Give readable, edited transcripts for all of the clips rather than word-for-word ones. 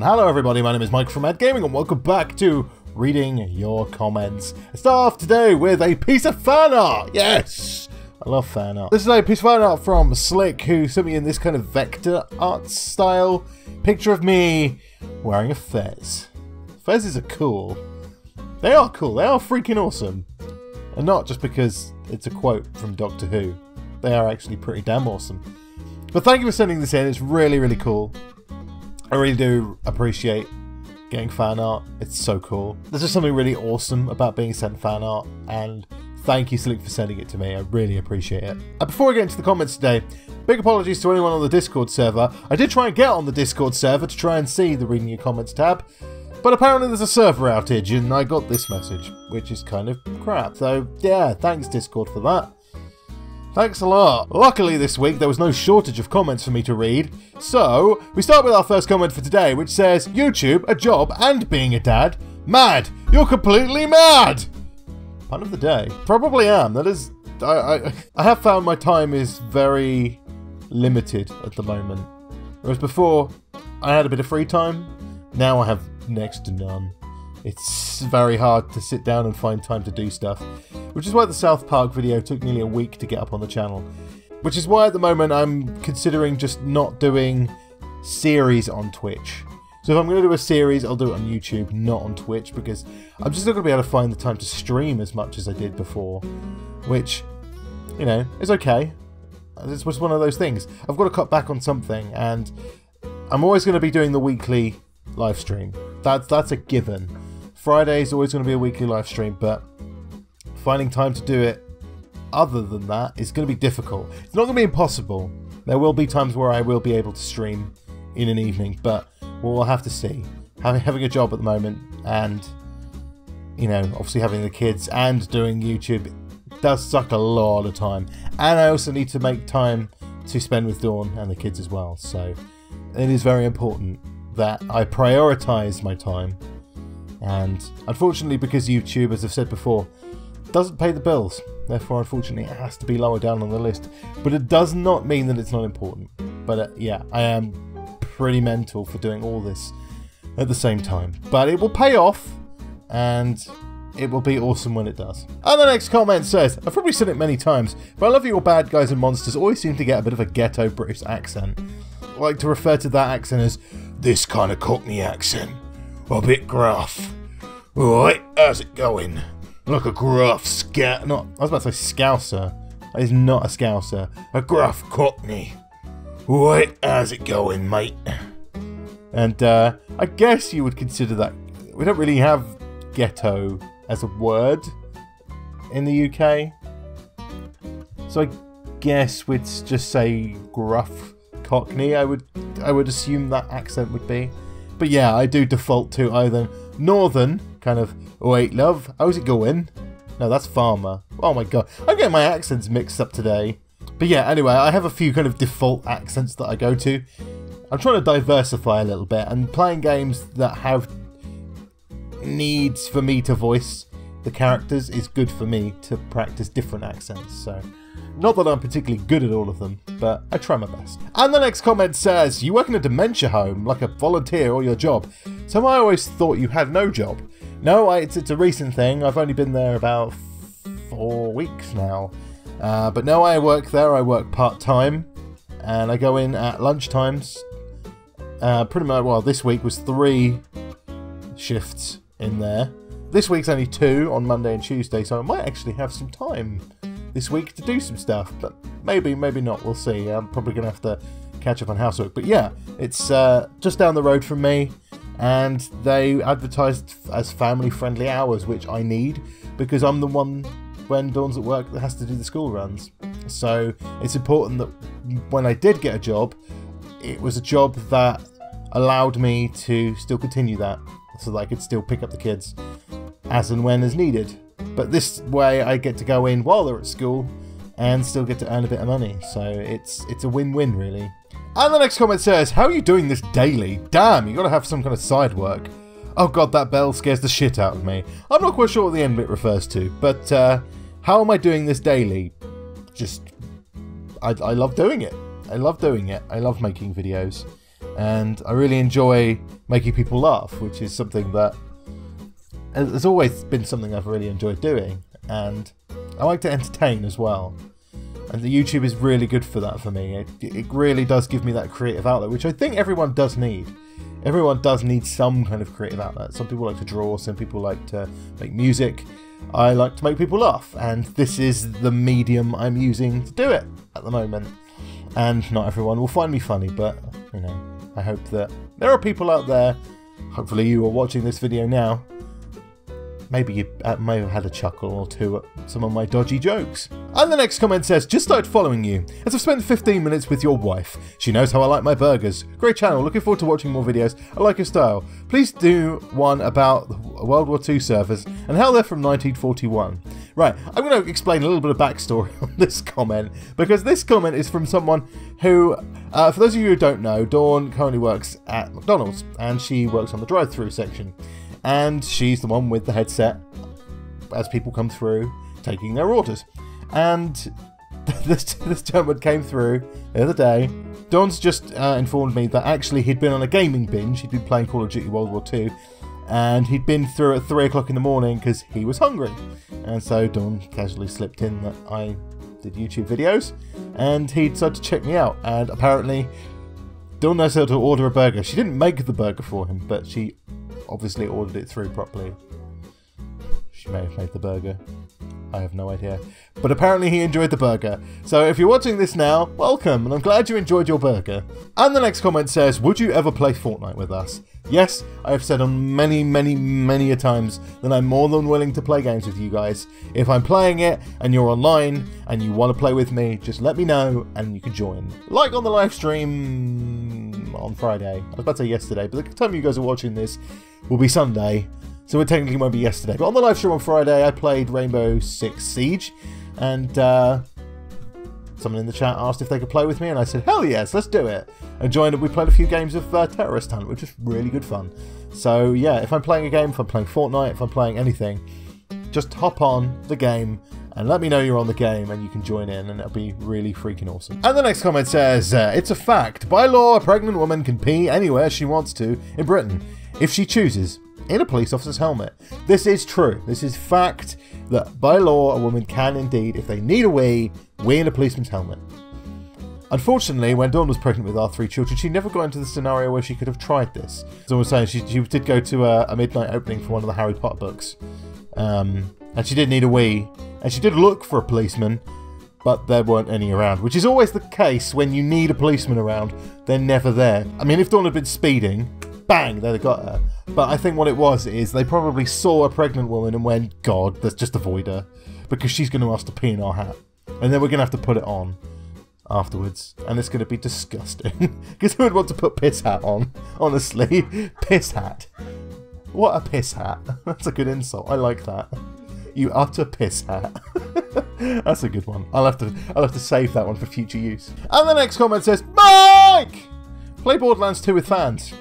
Hello everybody, my name is Mike from m.a.d Gaming and welcome back to reading your comments. I start off today with a piece of fan art. Yes! I love fan art. This is a piece of fan art from Slick, who sent me in this kind of vector art style picture of me wearing a fez. Fezes are cool. They are cool. They are freaking awesome. And not just because it's a quote from Doctor Who. They are actually pretty damn awesome. But thank you for sending this in. It's really, really cool. I really do appreciate getting fan art. It's so cool. There's just something really awesome about being sent fan art, and thank you, Slick, for sending it to me. I really appreciate it. And before we get into the comments today, big apologies to anyone on the Discord server. I did try and get on the Discord server to try and see the Reading Your Comments tab, but apparently there's a server outage and I got this message, which is kind of crap. So yeah, thanks Discord for that. Thanks a lot. Luckily this week there was no shortage of comments for me to read, so we start with our first comment for today, which says, YouTube, a job and being a dad? Mad! You're completely mad! Pun of the day. Probably am. That is... I have found my time is very limited at the moment. Whereas before, I had a bit of free time. Now I have next to none. It's very hard to sit down and find time to do stuff. Which is why the South Park video took nearly a week to get up on the channel. Which is why at the moment I'm considering just not doing series on Twitch. So if I'm going to do a series, I'll do it on YouTube, not on Twitch, because I'm just not going to be able to find the time to stream as much as I did before. Which, you know, is okay. It's just one of those things. I've got to cut back on something, and I'm always going to be doing the weekly live stream. That's a given. Friday is always going to be a weekly live stream, but finding time to do it other than that is going to be difficult. It's not going to be impossible. There will be times where I will be able to stream in an evening, but we'll have to see. Having a job at the moment, and you know, obviously having the kids and doing YouTube does suck a lot of time. And I also need to make time to spend with Dawn and the kids as well. So it is very important that I prioritise my time. And unfortunately, because YouTube, as I've said before, doesn't pay the bills, therefore unfortunately it has to be lower down on the list. But it does not mean that it's not important. But yeah, I am pretty mental for doing all this at the same time. But it will pay off, and it will be awesome when it does. And the next comment says, I've probably said it many times, but I love your bad guys and monsters always seem to get a bit of a ghetto British accent. I like to refer to that accent as this kind of Cockney accent. A bit gruff. Alright, how's it going? Like a gruff I was about to say scouser. That is not a scouser. A gruff Cockney. Alright, how's it going, mate? And I guess you would consider that... We don't really have ghetto as a word in the UK. So I guess we'd just say gruff Cockney. I would assume that accent would be. But yeah, I do default to either northern, kind of, wait love, how's it going? No, that's farmer. Oh my god, I'm getting my accents mixed up today. But yeah, anyway, I have a few kind of default accents that I go to. I'm trying to diversify a little bit, and playing games that have needs for me to voice the characters is good for me to practice different accents. So, not that I'm particularly good at all of them, but I try my best. And the next comment says, you work in a dementia home, like a volunteer or your job. So I always thought you had no job. No, it's a recent thing. I've only been there about 4 weeks now. But no, I work there. I work part-time, and I go in at lunchtimes. Pretty much, well, this week was 3 shifts in there. This week's only 2 on Monday and Tuesday, so I might actually have some time this week to do some stuff, but maybe not, we'll see. I'm probably going to have to catch up on housework. But yeah, it's just down the road from me, and they advertised as family-friendly hours, which I need, because I'm the one, when Dawn's at work, that has to do the school runs. So it's important that when I did get a job, it was a job that allowed me to still continue that, so that I could still pick up the kids as and when as needed. But this way I get to go in while they're at school and still get to earn a bit of money. So it's a win-win, really. And the next comment says, how are you doing this daily? Damn, you gotta have some kind of side work. Oh god, that bell scares the shit out of me. I'm not quite sure what the end bit refers to, but how am I doing this daily? Just, I love doing it. I love doing it. I love making videos. and I really enjoy making people laugh, which is something that has always been something I've really enjoyed doing, and I like to entertain as well. And the YouTube is really good for that for me. It really does give me that creative outlet, which I think everyone does need. Everyone does need some kind of creative outlet. Some people like to draw, some people like to make music. I like to make people laugh, and this is the medium I'm using to do it at the moment. And not everyone will find me funny, but, you know, I hope that there are people out there, hopefully you are watching this video now, maybe you may have had a chuckle or two at some of my dodgy jokes. And the next comment says, just started following you, as I've spent 15 minutes with your wife. She knows how I like my burgers. Great channel, looking forward to watching more videos. I like your style. Please do one about the World War II servers and how they're from 1941. Right, I'm going to explain a little bit of backstory on this comment, because this comment is from someone who, for those of you who don't know, Dawn currently works at McDonald's, and she works on the drive-thru section. And she's the one with the headset as people come through taking their orders. And this gentleman came through the other day. Dawn's just informed me that actually he'd been on a gaming binge. He'd been playing Call of Duty World War II, and he'd been through at 3 o'clock in the morning because he was hungry. And so Dawn casually slipped in that I did YouTube videos, and he decided to check me out. And apparently Dawn knows how to order a burger. She didn't make the burger for him, but she obviously ordered it through properly. She may have made the burger. I have no idea. But apparently he enjoyed the burger. So if you're watching this now, welcome, and I'm glad you enjoyed your burger. And the next comment says, would you ever play Fortnite with us? Yes, I have said on many a times that I'm more than willing to play games with you guys. If I'm playing it and you're online and you want to play with me, just let me know and you can join. Like on the live stream on Friday. I was about to say yesterday, but the time you guys are watching this will be Sunday, so it technically won't be yesterday. But on the live stream on Friday, I played Rainbow Six Siege, and someone in the chat asked if they could play with me, and I said, hell yes, let's do it. And joined it. We played a few games of Terrorist Hunt, which was really good fun. So yeah, if I'm playing a game, if I'm playing Fortnite, if I'm playing anything, just hop on the game and let me know you're on the game and you can join in, and it'll be really freaking awesome. And the next comment says, it's a fact. By law, a pregnant woman can pee anywhere she wants to in Britain, if she chooses, in a police officer's helmet. This is true. This is fact that by law, a woman can indeed, if they need a wee in a policeman's helmet. Unfortunately, when Dawn was pregnant with our 3 children, she never got into the scenario where she could have tried this. As I was saying, she did go to a midnight opening for one of the Harry Potter books. And she did need a wee. And she did look for a policeman, but there weren't any around. Which is always the case when you need a policeman around. They're never there. I mean, if Dawn had been speeding, bang, there they got her. But I think what it was is they probably saw a pregnant woman and went, God, let's just avoid her. Because she's going to ask to pee in our hat. And then we're going to have to put it on afterwards, and it's going to be disgusting. Because who would want to put piss hat on? Honestly, piss hat. What a piss hat. That's a good insult. I like that. You utter piss hat. That's a good one. I'll have to save that one for future use. And the next comment says, Mike! Play Borderlands 2 with fans.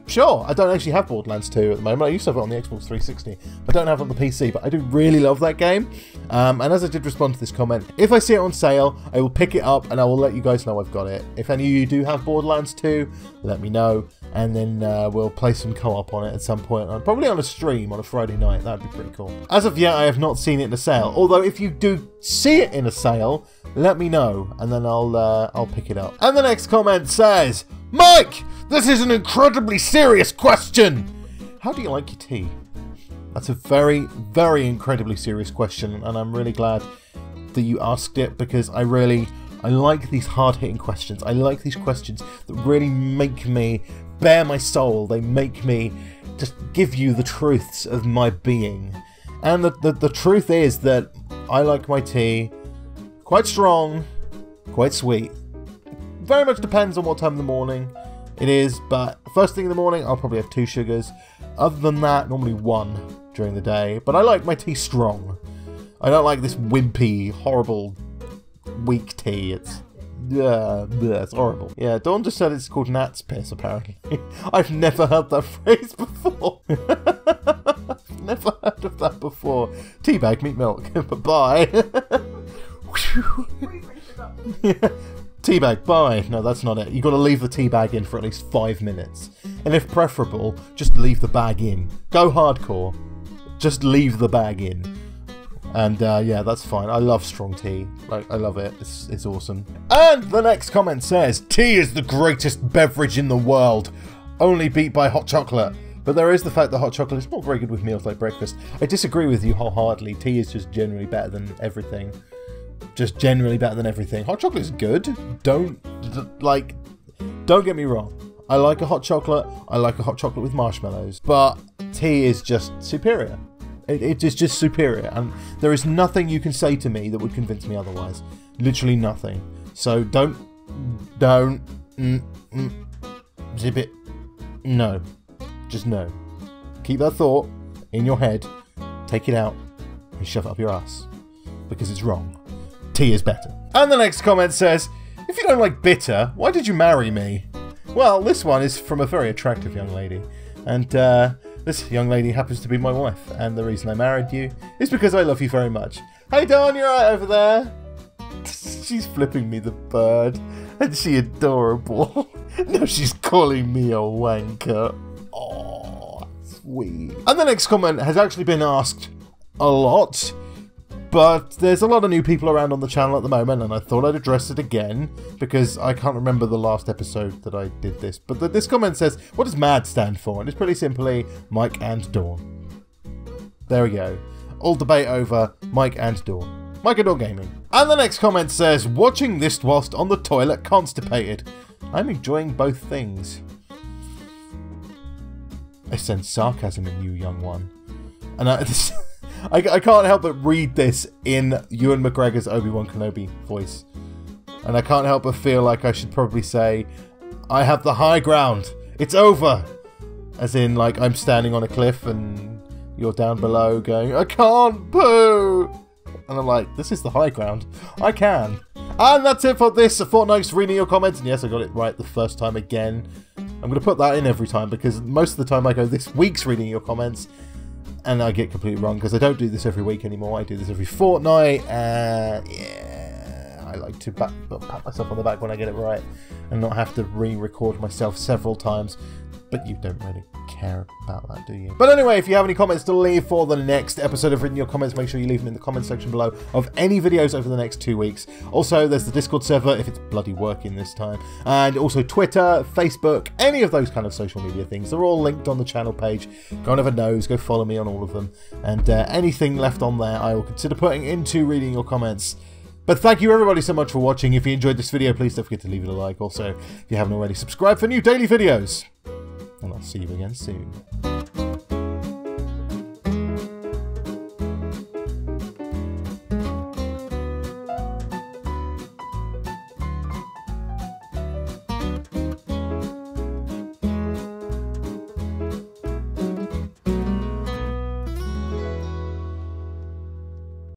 Sure, I don't actually have Borderlands 2 at the moment. I used to have it on the Xbox 360. I don't have it on the PC, but I do really love that game. And as I did respond to this comment, if I see it on sale, I will pick it up and I will let you guys know I've got it. If any of you do have Borderlands 2, let me know. And then we'll play some co-op on it at some point. Probably on a stream on a Friday night. That'd be pretty cool. As of yet, I have not seen it in a sale. Although if you do see it in a sale, let me know. And then I'll pick it up. And the next comment says, Mike! This is an incredibly serious question! How do you like your tea? That's a very, very incredibly serious question, and I'm really glad that you asked it, because I like these hard-hitting questions. I like these questions that really make me bare my soul. They make me just give you the truths of my being. And the truth is that I like my tea quite strong, quite sweet. Very much depends on what time of the morning it is, but first thing in the morning I'll probably have 2 sugars. Other than that, normally 1 during the day. But I like my tea strong. I don't like this wimpy, horrible, weak tea. It's horrible. Yeah, Dawn just said it's called Nat's piss, apparently. I've never heard that phrase before. I've never heard of that before. Teabag, meat milk. Bye-bye. Yeah. Teabag, bye. No, that's not it. You've got to leave the tea bag in for at least 5 minutes. And if preferable, just leave the bag in. Go hardcore. Just leave the bag in. And yeah, that's fine. I love strong tea. Like, I love it. It's awesome. And the next comment says, tea is the greatest beverage in the world. Only beat by hot chocolate. But there is the fact that hot chocolate is not very good with meals like breakfast. I disagree with you wholeheartedly. Tea is just generally better than everything. Just generally better than everything. Hot chocolate is good. Don't get me wrong. I like a hot chocolate. I like a hot chocolate with marshmallows. But tea is just superior. It is just superior. And there is nothing you can say to me that would convince me otherwise. Literally nothing. So don't zip it. No. Just no. Keep that thought in your head. Take it out and shove it up your ass. Because it's wrong. Tea is better. And the next comment says, if you don't like bitter, why did you marry me? Well, this one is from a very attractive young lady. And this young lady happens to be my wife. And the reason I married you is because I love you very much. Hey Dawn, you're right over there. She's flipping me the bird. Isn't she adorable? Now she's calling me a wanker. Oh, sweet. And the next comment has actually been asked a lot. But there's a lot of new people around on the channel at the moment, and I thought I'd address it again, because I can't remember the last episode that I did this. But this comment says, what does m.a.d stand for? And it's pretty simply, Mike and Dawn. There we go. All debate over, Mike and Dawn. Mike and Dawn Gaming. And the next comment says, watching this whilst on the toilet constipated. I'm enjoying both things. I sense sarcasm in you, young one. And I can't help but read this in Ewan McGregor's Obi-Wan Kenobi voice. And I can't help but feel like I should probably say, I have the high ground. It's over. As in, like, I'm standing on a cliff and you're down below going, I can't poo. And I'm like, this is the high ground. I can. And that's it for this fortnight's reading your comments. And yes, I got it right the first time again. I'm going to put that in every time because most of the time I go this week's reading your comments. And I get completely wrong because I don't do this every week anymore. I do this every fortnight. Yeah, I like to pat myself on the back when I get it right and not have to re-record myself several times. But you don't really care about that, do you? But anyway, if you have any comments to leave for the next episode of Reading Your Comments, make sure you leave them in the comment section below of any videos over the next 2 weeks. Also, there's the Discord server, if it's bloody working this time. And also Twitter, Facebook, any of those kind of social media things. They're all linked on the channel page. Go and have a nose, go follow me on all of them. And anything left on there, I will consider putting into Reading Your Comments. But thank you everybody so much for watching. If you enjoyed this video, please don't forget to leave it a like. Also, if you haven't already, subscribe for new daily videos. And I'll see you again soon.